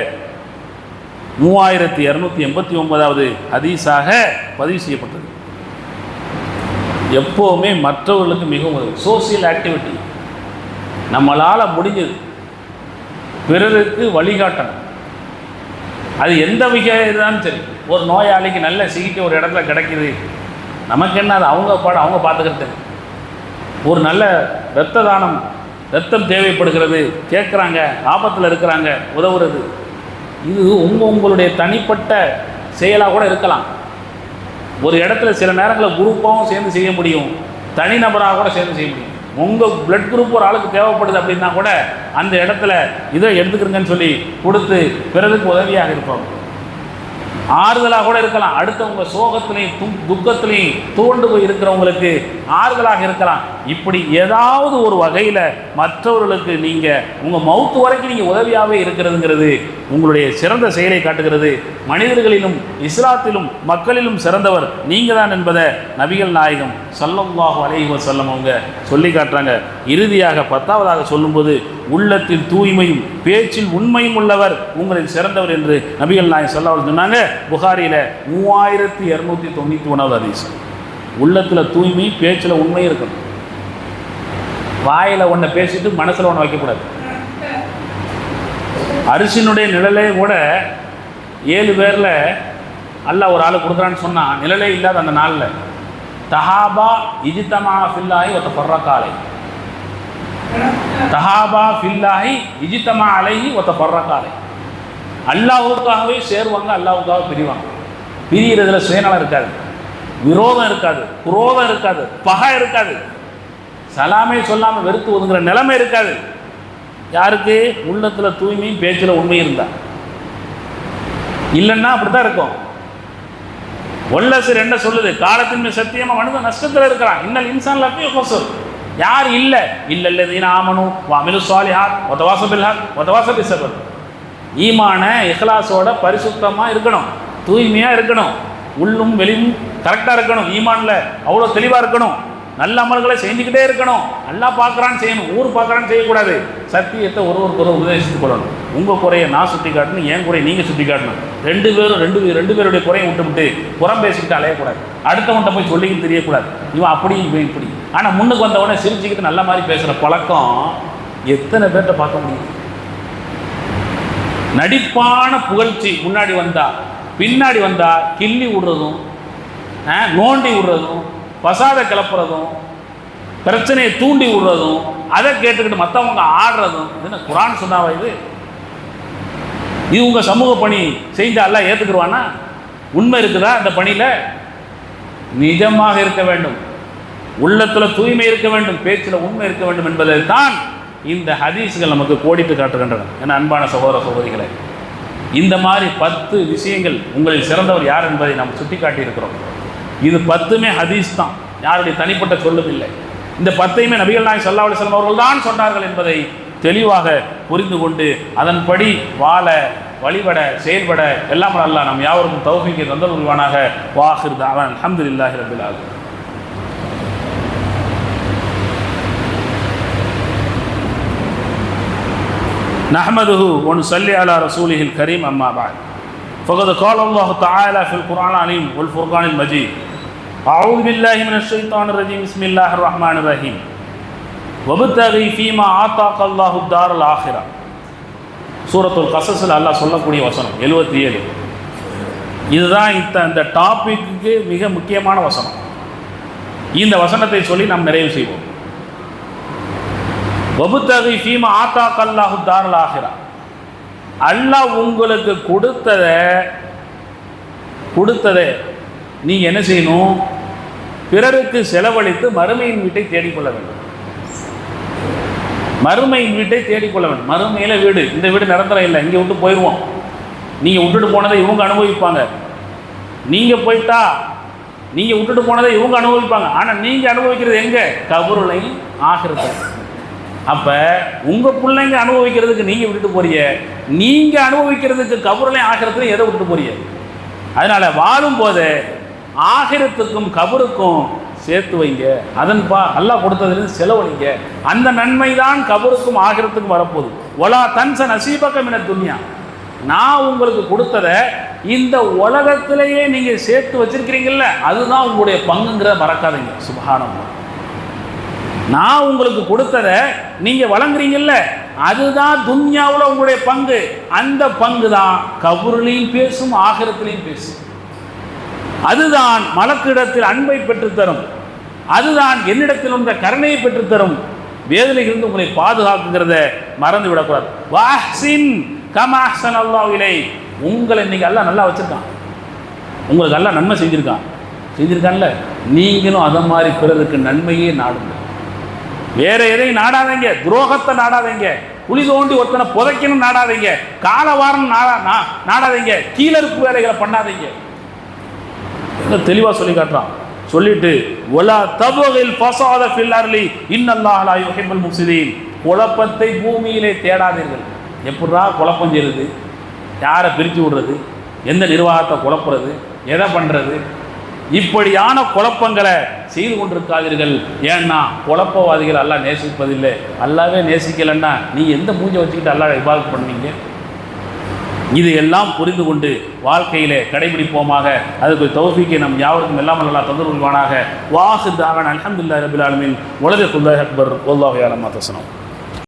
3289வது ஹதீஸாக பதிவு செய்யப்பட்டது. எப்போவுமே மற்றவர்களுக்கு மிகவும் உதவி, சோசியல் ஆக்டிவிட்டி நம்மளால் முடிஞ்சது பிறருக்கு வழிகாட்டணும். அது எந்த வகையிலும் சரி. ஒரு நோயாளிக்கு நல்ல சிகிச்சை ஒரு இடத்துல கிடைக்கிது, நமக்கு என்ன, அது அவங்க பாடம் அவங்க பார்த்துக்கிறது. ஒரு நல்ல இரத்த தானம், இரத்தம் தேவைப்படுகிறது, கேட்குறாங்க, ஆபத்தில் இருக்கிறாங்க, உதவுறது. இது உங்களுடைய தனிப்பட்ட செயலாக கூட இருக்கலாம். ஒரு இடத்துல சில நேரங்களில் குரூப்பாகவும் சேர்ந்து செய்ய முடியும், தனிநபராக கூட சேர்ந்து செய்ய முடியும். உங்கள் பிளட் குரூப் ஒரு ஆளுக்கு தேவைப்படுது அப்படின்னா கூட அந்த இடத்துல இதை எடுத்துக்கிறங்கன்னு சொல்லி கொடுத்து பிறருக்கு உதவியாக இருப்பாங்க. ஆறுதலாக கூட இருக்கலாம். அடுத்தவங்க சோகத்திலையும் துக்கத்திலையும் துவண்டு போய் இருக்கிறவங்களுக்கு ஆறுதலாக இருக்கலாம். இப்படி ஏதாவது ஒரு வகையில் மற்றவர்களுக்கு நீங்கள் உங்கள் மவுத்து வரைக்கும் நீங்கள் உதவியாகவே இருக்கிறதுங்கிறது உங்களுடைய சிறந்த செயலை காட்டுகிறது. மனிதர்களிலும் இஸ்லாத்திலும் மக்களிலும் சிறந்தவர் நீங்கள் தான் என்பதை நபிகள் நாயகம் ஸல்லல்லாஹு அலைஹி வஸல்லம் அவங்க சொல்லி காட்டுறாங்க. இறுதியாக 10வதாக சொல்லும்போது உள்ளத்தில் தூய்மையும் பேச்சில் உண்மையும் உள்ளவர் உங்களில் சிறந்தவர் என்று நபிகள் நாயகம் ஸல்லல்லாஹு அலைஹி வஸல்லம் சொன்னாங்க. புகாரியில் 3291வது ஹதீஸ். உள்ளத்தில் தூய்மை, பேச்சில் உண்மை இருக்கணும். வாயில் ஒன்றை பேசிட்டு மனசில் ஒன்று வைக்கக்கூடாது. அரிசினுடைய நிழலே கூட 7 பேரில் அல்லாஹ் ஒரு ஆள் கொடுக்குறான்னு சொன்னால் நிழலே இல்லாத அந்த நாளில் தஹாபா இஜ்தமா ஃபில்லாஹி வ தஃபர்ரகா அலைஹி, தஹாபா ஃபில்லாஹி இஜ்தமா அலைஹி வ தஃபர்ரகா அலைஹி. அல்லாஹ்வுக்காகவே சேருவாங்க, அல்லாஹ்வுக்காக பிரிவாங்க. பிரிகிறதுல சுயநலம் இருக்காது, விரோதம் இருக்காது, குரோதம் இருக்காது, பகை இருக்காது, சலாமே சொல்லாமல் வெறுத்து ஒதுங்குற நிலைமை இருக்காது. யாருக்கு? உள்ளத்தில் தூய்மையும் பேச்சில் உண்மை இருந்தா. இல்லைன்னா அப்படித்தான் இருக்கும். வல்லசர் என்ன சொல்லுது? காலத்தின் மீது சத்தியமாக மனிதன் நஷ்டத்தில் இருக்கிறான். இன்னல் இன்சான் லஃபீ குஸ்ர். யார் இல்லை? இல்லல்லதீன ஆமனு வஅமிலு ஸாலிஹாத் வதவாஸவ் பில் ஹக் வதவாஸவ் பிஸ் ஸப்ர். ஈமான இஹ்லாஸோட பரிசுத்தமாக இருக்கணும், தூய்மையாக இருக்கணும், உள்ளும் வெளியும் கரெக்டாக இருக்கணும், ஈமானில் அவ்வளோ தெளிவாக இருக்கணும், நல்ல அமல்களை செஞ்சுக்கிட்டே இருக்கணும், நல்லா பார்க்குறான்னு செய்யணும், ஊர் பார்க்குறான்னு செய்யக்கூடாது, சத்தியத்தை ஒருவருக்கு ஒரு உபதேசித்துக் கொள்ளணும். உங்கள் குறையை நான் சுட்டி காட்டணும், என் குறையை நீங்கள் சுட்டி காட்டணும். ரெண்டு பேருடைய குறையை விட்டு புறம் பேசிக்கிட்டு அலையக்கூடாது, அடுத்தவன்கிட்ட போய் சொல்லிக்கிட்டு தெரியக்கூடாது, இவன் அப்படி இவன் இப்படி. ஆனால் முன்னுக்கு வந்தவொடனே சிரிச்சுக்கிட்டு நல்ல மாதிரி பேசுகிற பழக்கம் எத்தனை பேர்கிட்ட பார்க்க முடியும்? நடிப்பான புகழ்ச்சி முன்னாடி வந்தா பின்னாடி வந்தா கிள்ளி விடுறதும் நோண்டி விடுறதும் பசாத கிளப்புறதும் பிரச்சனையை தூண்டி விடுறதும் அதை கேட்டுக்கிட்டு மற்றவங்க ஆடுறதும் இது குரான் சொன்னாவா? இது உங்கள் சமூக பணி செஞ்சாலாம் ஏற்றுக்குருவானா? உண்மை இருக்குதா அந்த பணியில்? நிஜமாக இருக்க வேண்டும், உள்ளத்தில் தூய்மை இருக்க வேண்டும், பேச்சில் உண்மை இருக்க வேண்டும் என்பதை தான் இந்த ஹதீஸ்கள் நமக்கு கோடிட்டு காட்டுகின்றன. என அன்பான சகோதர சகோதரிகளை, இந்த மாதிரி 10 விஷயங்கள் உங்களில் சிறந்தவர் யார் என்பதை நாம் சுட்டி காட்டியிருக்கிறோம். இது 10மே ஹதீஸ் தான், யாருடைய தனிப்பட்ட சொல்லும் இல்லை. இந்த 10ஐயுமே நபிகள் நாயகம் ஸல்லல்லாஹு அலைஹி வஸல்லம் அவர்கள் தான் சொன்னார்கள் என்பதை தெளிவாக புரிந்து கொண்டு அதன்படி வாழ, வழிபட, செயல்பட எல்லாம் அல்லாஹ் நம் யாவருக்கும் தௌஃபீக்கை தந்தருள்வானாக. வாஹிர் தஅவானா அல்ஹம்துலில்லாஹி ரப்பில் ஆலமீன். نحمده ونصلي على رسوله الكريم أما بعد فقد قال الله تعالى في القرآن العظيم والفرقان المجيد أعوذ بالله من الشيطان الرجيم بسم الله الرحمن الرحيم وابتغي فيما آتاك الله الدار الآخرة. சூரத்துல் கஸஸில் அல்லாஹ் சொல்லக்கூடிய வசனம் 77. இதுதான் இந்த டாபிக்கு மிக முக்கியமான வசனம். இந்த வசனத்தை சொல்லி நாம் நிறைவு செய்வோம். வபுத்தகி ஃபீமா ஆத்தாக் அல்லாஹு தாரல் ஆகிரா. அல்லாஹ் உங்களுக்கு கொடுத்ததை நீங்கள் என்ன செய்யணும்? பிறருக்கு செலவழித்து மறுமையின் வீட்டை தேடிக்கொள்ள வேண்டும். மறுமையின் வீட்டை தேடிக்கொள்ள வேண்டும். மறுமையில் வீடு, இந்த வீடு நிரந்தரம் இல்லை, இங்கே விட்டு போயிடுவோம். நீங்கள் விட்டுட்டு போனதை இவங்க அனுபவிப்பாங்க, நீங்கள் போயிட்டா நீங்கள் விட்டுட்டு போனதை இவங்க அனுபவிப்பாங்க. ஆனால் நீங்கள் அனுபவிக்கிறது எங்கே? கபருலையும் ஆகிரத்தை. அப்போ உங்கள் பிள்ளைங்க அனுபவிக்கிறதுக்கு நீங்கள் விட்டுட்டு போறீங்க, நீங்கள் அனுபவிக்கிறதுக்கு கபருலையும் ஆகிரத்துலையும் எதை விட்டுட்டு போறீங்க? அதனால் வாழும்போது ஆகிரத்துக்கும் கபருக்கும் சேர்த்து வைங்க. அதன்பா அல்லாஹ் கொடுத்ததுலேருந்து செலவழிங்க. அந்த நன்மை தான் கபருக்கும் ஆகிரத்துக்கும் வரப்போகுது. ஒலா தன்ச நசீபக மின துன்யா. நான் உங்களுக்கு கொடுத்ததை இந்த உலகத்திலேயே நீங்கள் சேர்த்து வச்சிருக்கிறீங்கல்ல, அதுதான் உங்களுடைய பங்குங்கிறத மறக்காதீங்க. சுப்ஹானல்லாஹ். நான் உங்களுக்கு கொடுத்ததை நீங்கள் வழங்குறீங்கல்ல, அதுதான் துன்யாவில் உங்களுடைய பங்கு. அந்த பங்கு தான் கபூர்லையும் பேசும், ஆகிரத்திலையும் பேசும். அதுதான் மலக்கிடத்தில் அன்பை பெற்றுத்தரும், அதுதான் என்னிடத்தில் உள்ள கருணையை பெற்றுத்தரும். வேதனையிலிருந்து உங்களை பாதுகாக்குங்கிறத மறந்து விடக்கூடாது. வாஹ்சின் கமா அஹ்ஸன அல்லாஹு இலைக். உங்களை இன்னைக்கு அல்லாஹ் நல்லா வச்சிருக்கான், உங்களுக்கு எல்லாம் நன்மை செஞ்சிருக்கான்ல, நீங்களும் அதை மாதிரி பிறருக்கு நன்மையே நாடுங்க. வேற எதையும் நாடாதீங்க, துரோகத்தை நாடாதீங்க, குழி தோண்டி ஒருத்தனை புதைக்கணும் நாடாதீங்க, காலவாரம் நாடாதீங்க, கீழறுப்பு வேலைகளை பண்ணாதீங்க. தெளிவாக சொல்லி காட்டுறான். சொல்லிட்டு ஒலா தபுகில் ஃபஸாத ஃபில் அர்லி இன்னல்லாஹ லா யுஹிப்புல் முஃப்ஸிதீன். குழப்பத்தை பூமியிலே தேடாதீர்கள். எப்படா குழப்பம் செய்யுது? யாரை பிரித்து விடுறது? எந்த நிர்வாகத்தை குழப்புறது? எதை பண்ணுறது? இப்படியான குழப்பங்களை செய்து கொண்டிருக்காதீர்கள். ஏன்னா குழப்பவாதிகள் அல்லாஹ் நேசிப்பதில்லை. அல்லாவே நேசிக்கலைன்னா நீ எந்த மூஞ்சை வச்சுக்கிட்டு அல்லாஹ் இபாதத் பண்ணுவீங்க? இது எல்லாம் புரிந்து கொண்டு வாழ்க்கையிலே கடைபிடிப்போமாக. அதுக்கு தௌஃபீக்கை நம் யாவருக்கும் எல்லாம் அல்லாஹ் தந்தருள்வானாக. வாஹிர் தஅவானா அல்ஹம்துலில்லாஹி ரப்பில் ஆலமீன். வலதுல்லாஹி அக்பர். வல்லாஹு யஅலம் மா தஸ்னஊன்.